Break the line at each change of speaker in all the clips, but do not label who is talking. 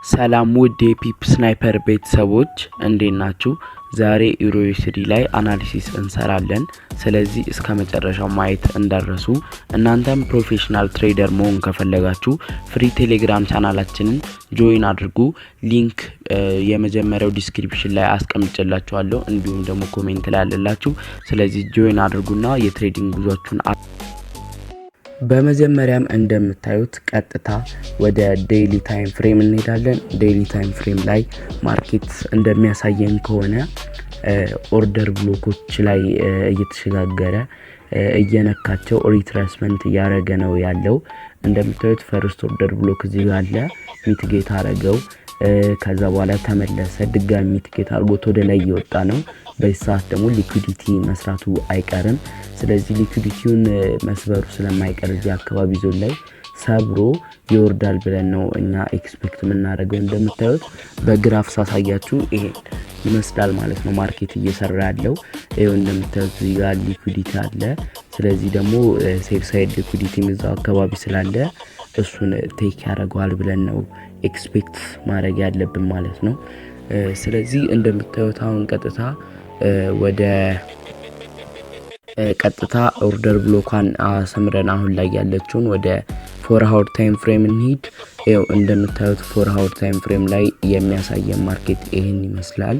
ሰላም ውድ የፒፕ ስናይፐር ቤተሰቦች እንዴት ናችሁ? ዛሬ ዩሮዩሲዲ ላይ አናሊሲስ እንሰራለን። ስለዚህ እስከ መጨረሻው ማየት እንዳትረሱ። እናንተም ፕሮፌሽናል ትሬደር መሆን ከፈለጋችሁ ፍሪ ቴሌግራም ቻናላችንን ጆይን አድርጉ። ሊንክ የመጀመሪያው ዲስክሪፕሽን ላይ አስቀምጬላችኋለሁ፣ እንዲሁም ደግሞ ኮሜንት ላይ አለላችሁ። ስለዚህ ጆይን አድርጉና የትሬዲንግ ጉዟችሁን በመጀመሪያም እንደምታዩት ቀጥታ ወደ ዴይሊ ታይም ፍሬም እንሄዳለን። ዴይሊ ታይም ፍሬም ላይ ማርኬት እንደሚያሳየን ከሆነ ኦርደር ብሎኮች ላይ እየተሸጋገረ እየነካቸው ሪትሬስመንት እያደረገ ነው ያለው። እንደምታዩት ፈርስት ኦርደር ብሎክ እዚህ ጋር አለ፣ ሚቲጌት አረገው። ከዛ በኋላ ተመለሰ፣ ድጋሚ ሚቲጌት አርጎት ወደ ላይ እየወጣ ነው። በዚህ ሰዓት ደግሞ ሊኩዊዲቲ መስራቱ አይቀርም። ስለዚህ ሊኩዊዲቲውን መስበሩ ስለማይቀር እዚህ አካባቢ ዞን ላይ ሰብሮ ይወርዳል ብለን ነው እኛ ኤክስፔክት የምናደርገው። እንደምታዩት በግራፍ ሳሳያችሁ ይሄ ይመስላል ማለት ነው ማርኬት እየሰራ ያለው። ይሄው እንደምታዩት እዚህ ጋር ሊኩዊዲቲ አለ። ስለዚህ ደግሞ ሴፍ ሳይድ ሊኩዊዲቲ እዛው አካባቢ ስላለ እሱን ቴክ ያደርገዋል ብለን ነው ኤክስፔክት ማድረግ ያለብን ማለት ነው። ስለዚህ እንደምታዩት አሁን ቀጥታ ኦርደር ብሎኳን አሰምረን አሁን ላይ ያለችውን ወደ 4 hour ታይም ፍሬም እንሂድ። ይኸው እንደምታዩት 4 hour ታይም ፍሬም ላይ የሚያሳየን ማርኬት ይሄን ይመስላል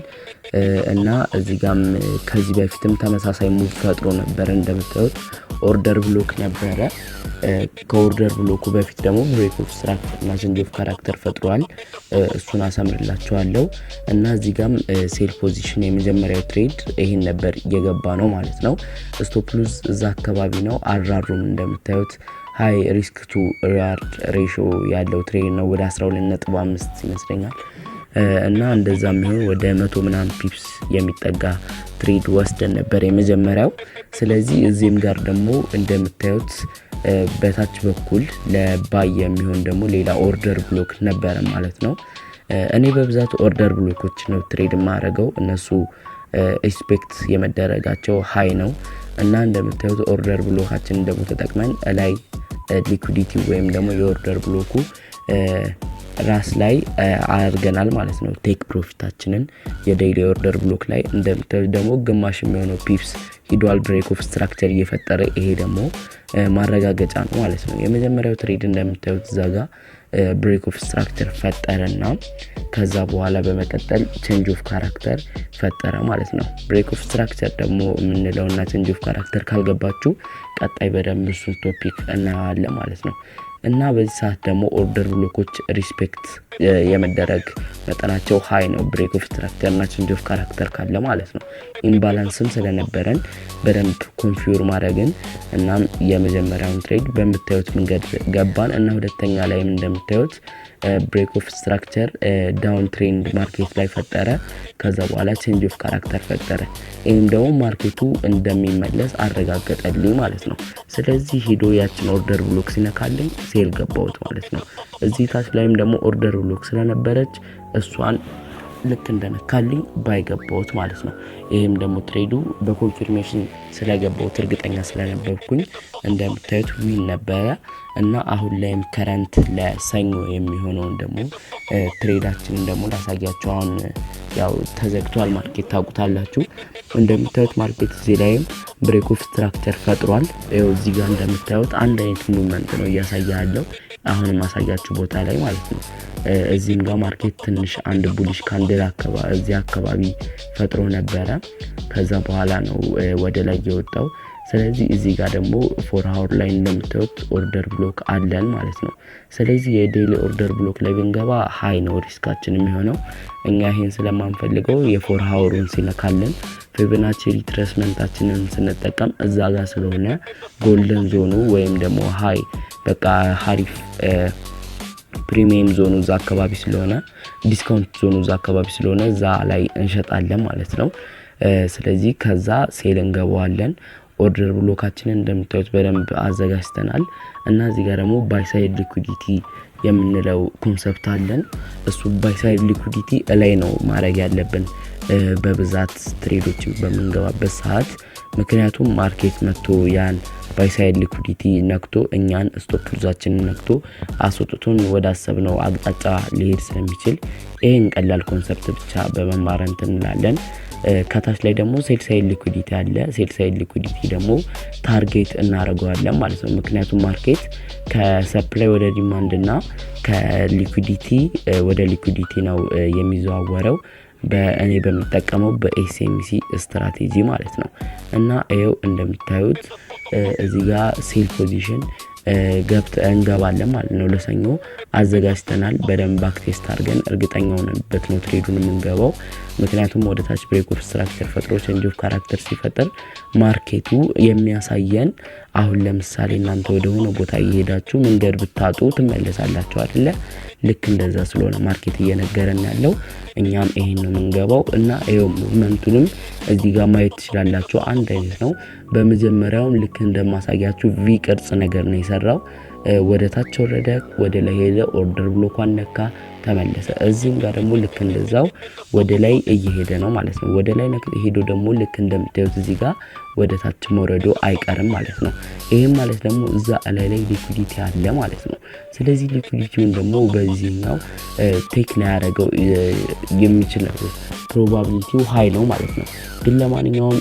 እና እዚህ ጋም ከዚህ በፊትም ተመሳሳይ ሙቭ ፈጥሮ ነበር። እንደምታዩት ኦርደር ብሎክ ነበረ። ከኦርደር ብሎኩ በፊት ደግሞ ብሬክ ኦፍ ስትራክቸር እና ቼንጅ ኦፍ ካራክተር ፈጥሯል። እሱን አሰምርላችኋለሁ እና እዚህ ጋም ሴል ፖዚሽን የመጀመሪያው ትሬድ ይሄን ነበር እየገባ ነው ማለት ነው። ስቶፕ ሉዝ እዛ አካባቢ ነው። አራሩም እንደምታዩት ሃይ ሪስክ ቱ ሪዋርድ ሬሽዮ ያለው ትሬድ ነው። ወደ 12.5 ይመስለኛል እና እንደዛም ይሁን ወደ 100 ምናምን ፒፕስ የሚጠጋ ትሬድ ወስደን ነበር የመጀመሪያው። ስለዚህ እዚህም ጋር ደግሞ እንደምታዩት በታች በኩል ለባይ የሚሆን ደግሞ ሌላ ኦርደር ብሎክ ነበረ ማለት ነው። እኔ በብዛት ኦርደር ብሎኮች ነው ትሬድ ማረገው፣ እነሱ ኤክስፔክት የመደረጋቸው ሃይ ነው እና እንደምታዩት ኦርደር ብሎካችን ደግሞ ተጠቅመን ላይ ሊኩዊዲቲ ወይም ደግሞ የኦርደር ብሎኩ ራስ ላይ አድርገናል ማለት ነው ቴክ ፕሮፊታችንን የዴይሊ ኦርደር ብሎክ ላይ። እንደምታዩት ደግሞ ግማሽ የሚሆነው ፒፕስ ሂዷል ብሬክ ኦፍ ስትራክቸር እየፈጠረ፣ ይሄ ደግሞ ማረጋገጫ ነው ማለት ነው። የመጀመሪያው ትሬድ እንደምታዩት ዛጋ ብሬክ ኦፍ ስትራክቸር ፈጠረና ከዛ በኋላ በመቀጠል ቼንጅ ኦፍ ካራክተር ፈጠረ ማለት ነው። ብሬክ ኦፍ ስትራክቸር ደግሞ የምንለውና ቼንጅ ኦፍ ካራክተር ካልገባችሁ ቀጣይ በደንብ እሱን ቶፒክ እናያለን ማለት ነው። እና በዚህ ሰዓት ደግሞ ኦርደር ብሎኮች ሪስፔክት የመደረግ መጠናቸው ሃይ ነው፣ ብሬክ ኦፍ ስትራክቸር እና ቼንጅ ኦፍ ካራክተር ካለ ማለት ነው። ኢምባላንስም ስለነበረን በደንብ ኮንፊውር ማድረግን እና የመጀመሪያውን ትሬድ በምታዩት መንገድ ገባን እና ሁለተኛ ላይም እንደምታዩት ብሬክ ኦፍ ስትራክቸር ዳውን ትሬንድ ማርኬት ላይ ፈጠረ። ከዛ በኋላ ቼንጅ ኦፍ ካራክተር ፈጠረ። ይህም ደግሞ ማርኬቱ እንደሚመለስ አረጋገጠልኝ ማለት ነው። ስለዚህ ሄዶ ያችን ኦርደር ብሎክ ሲነካልኝ ሴል ገባሁት ማለት ነው። እዚህ ታች ላይም ደግሞ ኦርደር ብሎክ ስለነበረች እሷን ልክ እንደነካልኝ ባይገባሁት ማለት ነው። ይሄም ደግሞ ትሬዱ በኮንፊርሜሽን ስለገባሁት እርግጠኛ ስለነበርኩኝ እንደምታዩት ዊን ነበረ እና አሁን ላይም ከረንት ለሰኞ የሚሆነውን ደግሞ ትሬዳችንን ደግሞ ላሳያችሁ። አሁን ያው ተዘግቷል ማርኬት ታውቁታላችሁ። እንደምታዩት ማርኬት እዚህ ላይም ብሬክ ኦፍ ስትራክቸር ፈጥሯል። ይኸው እዚህ ጋር እንደምታዩት አንድ አይነት ሙቭመንት ነው እያሳየ ያለው አሁን ማሳያችሁ ቦታ ላይ ማለት ነው። እዚህም ጋር ማርኬት ትንሽ አንድ ቡሊሽ ካንድል እዚህ አካባቢ ፈጥሮ ነበረ። ከዛ በኋላ ነው ወደ ላይ የወጣው። ስለዚህ እዚህ ጋር ደግሞ 4 hour ላይ እንደምታዩት ኦርደር ብሎክ አለን ማለት ነው። ስለዚህ የዴይሊ ኦርደር ብሎክ ላይ ብንገባ ሃይ ነው ሪስካችን የሚሆነው። እኛ ይሄን ስለማንፈልገው የ4 hourን ሲነካልን ፊቦናቺ ሪትሬስመንታችንን ስንጠቀም እዛ ጋር ስለሆነ ጎልደን ዞኑ ወይም ደግሞ ሃይ በቃ ሀሪፍ ፕሪሚየም ዞኑ እዛ አካባቢ ስለሆነ ዲስካውንት ዞኑ እዛ አካባቢ ስለሆነ እዛ ላይ እንሸጣለን ማለት ነው። ስለዚህ ከዛ ሴል እንገባዋለን። ኦርደር ብሎካችንን እንደምታዩት በደንብ አዘጋጅተናል እና እዚህ ጋር ደግሞ ባይ ሳይድ ሊኩዊዲቲ የምንለው ኮንሰፕት አለን። እሱ ባይ ሳይድ ሊኩዊዲቲ ላይ ነው ማድረግ ያለብን። በብዛት ትሬዶችን በመንገባበት ሰዓት ምክንያቱም ማርኬት መጥቶ ያን ባይ ሳይድ ሊኩዲቲ ነክቶ እኛን ስቶፕ ሎዛችንን ነክቶ አስወጥቶን ወደ አሰብነው አቅጣጫ ሊሄድ ስለሚችል ይሄን ቀላል ኮንሰፕት ብቻ በመማር እንላለን። ከታች ላይ ደግሞ ሴል ሳይድ ሊኩዲቲ አለ። ሴል ሳይድ ሊኩዲቲ ደግሞ ታርጌት እናደርገዋለን ማለት ነው። ምክንያቱም ማርኬት ከሰፕላይ ወደ ዲማንድ እና ከሊኩዲቲ ወደ ሊኩዲቲ ነው የሚዘዋወረው በእኔ በመጠቀመው በኤስኤምሲ ስትራቴጂ ማለት ነው። እና ይሄው እንደምታዩት እዚህ ጋር ሴል ፖዚሽን እንገባለን ማለት ነው። ለሰኞ አዘጋጅተናል በደንብ ባክ ቴስት አድርገን እርግጠኛ ሆነንበት ነው ትሬዱን የምንገባው። ምክንያቱም ወደ ታች ብሬክ ኦፍ ስትራክቸር ፈጥሮ ቼንጅ ኦፍ ካራክተር ሲፈጥር ማርኬቱ የሚያሳየን አሁን ለምሳሌ እናንተ ወደ ሆነ ቦታ እየሄዳችሁ መንገድ ብታጡ ትመለሳላችሁ አይደለ? ልክ እንደዛ ስለሆነ ማርኬት እየነገረን ያለው እኛም ይሄን ነው የምንገባው። እና ይሄው ሙቭመንቱንም እዚህ ጋር ማየት ትችላላችሁ። አንድ አይነት ነው። በመጀመሪያውም ልክ እንደማሳያችሁ ቪ ቅርጽ ነገር ነው የሰራው። ወደ ታች ወረደ፣ ወደ ላይ ሄደ፣ ኦርደር ብሎኳን ነካ፣ ተመለሰ። እዚህም ጋር ደግሞ ልክ እንደዛው ወደ ላይ እየሄደ ነው ማለት ነው። ወደ ላይ ሄዶ ደግሞ ልክ እንደምታዩት እዚህ ጋር ወደ ታች መውረዶ አይቀርም ማለት ነው። ይሄም ማለት ደግሞ እዛ ላይ ሊኩዲቲ አለ ማለት ነው። ስለዚህ ሊኩዲቲውን ደግሞ በዚህኛው ቴክ ላይ ያደረገው የሚችለው ፕሮባቢሊቲው ሃይ ነው ማለት ነው። ግን ለማንኛውም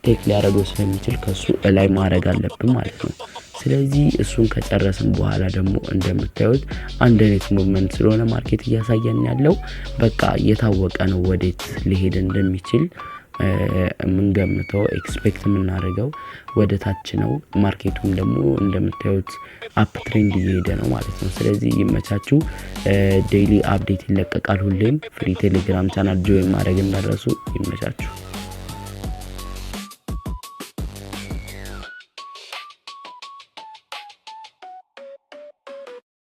ቴክ ሊያደርገው ስለሚችል ከሱ ላይ ማድረግ አለብን ማለት ነው። ስለዚህ እሱን ከጨረስን በኋላ ደግሞ እንደምታዩት አንድ አይነት ሙቭመንት ስለሆነ ማርኬት እያሳየን ያለው በቃ የታወቀ ነው ወዴት ሊሄድ እንደሚችል የምንገምተው ኤክስፔክት የምናደርገው ወደ ታች ነው። ማርኬቱም ደግሞ እንደምታዩት አፕ ትሬንድ እየሄደ ነው ማለት ነው። ስለዚህ ይመቻችሁ። ዴይሊ አፕዴት ይለቀቃል ሁሌም። ፍሪ ቴሌግራም ቻናል ጆይን ማድረግ እንዳትረሱ። ይመቻችሁ።